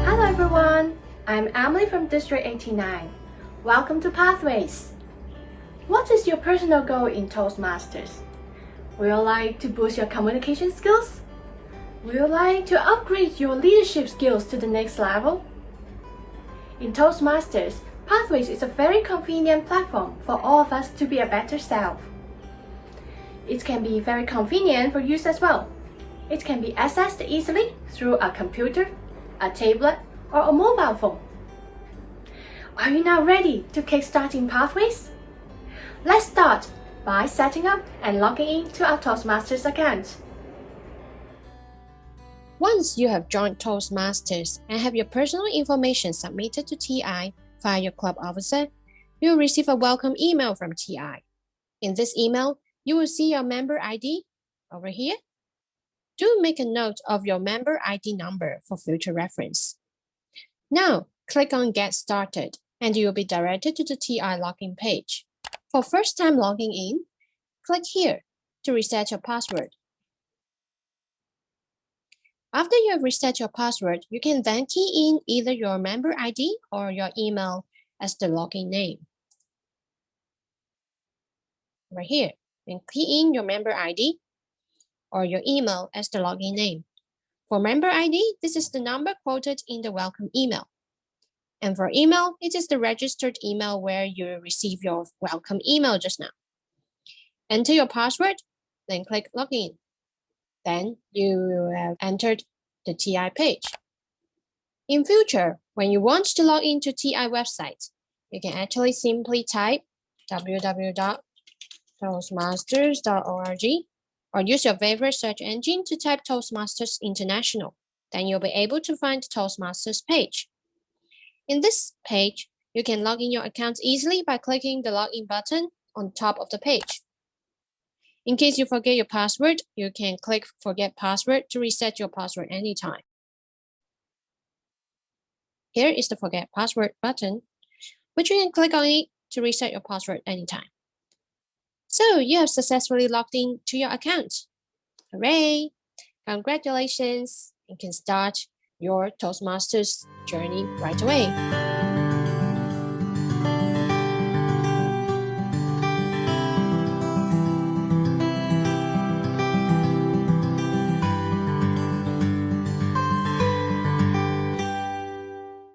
Hello everyone, I'm Emily from District 89. Welcome to Pathways. What is your personal goal in Toastmasters? Would you like to boost your communication skills? Would you like to upgrade your leadership skills to the next level? In Toastmasters, Pathways is a very convenient platform for all of us to be a better self. It can be very convenient for use as well. It can be accessed easily through a computer, a tablet, or a mobile phone. Are you now ready to kickstarting Pathways? Let's start by setting up and logging in to our Toastmasters account. Once you have joined Toastmasters and have your personal information submitted to TI via your club officer, you will receive a welcome email from TI. In this email, you will see your member ID over here. Do make a note of your member ID number for future reference. Now, click on Get Started, and you will be directed to the TI login page. For first-time logging in, click here to reset your password. After you have reset your password, you can then key in either your member ID or your email as the login name. Right here, and key in your member ID or your email as the login name. For member ID, this is the number quoted in the welcome email. And for email, it is the registered email where you receive your welcome email just now. Enter your password, then click Login. Then you will have entered the TI page. In future, when you want to log into TI website, you can actually simply type www.toastmasters.org or use your favorite search engine to type Toastmasters International. Then you'll be able to find the Toastmasters page. In this page, you can log in your account easily by clicking the login button on top of the page. In case you forget your password, you can click Forget Password to reset your password anytime. Here is the Forget Password button, which you can click on it to reset your password anytime. So you have successfully logged in to your account. Hooray! Congratulations! You can start your Toastmasters journey right away.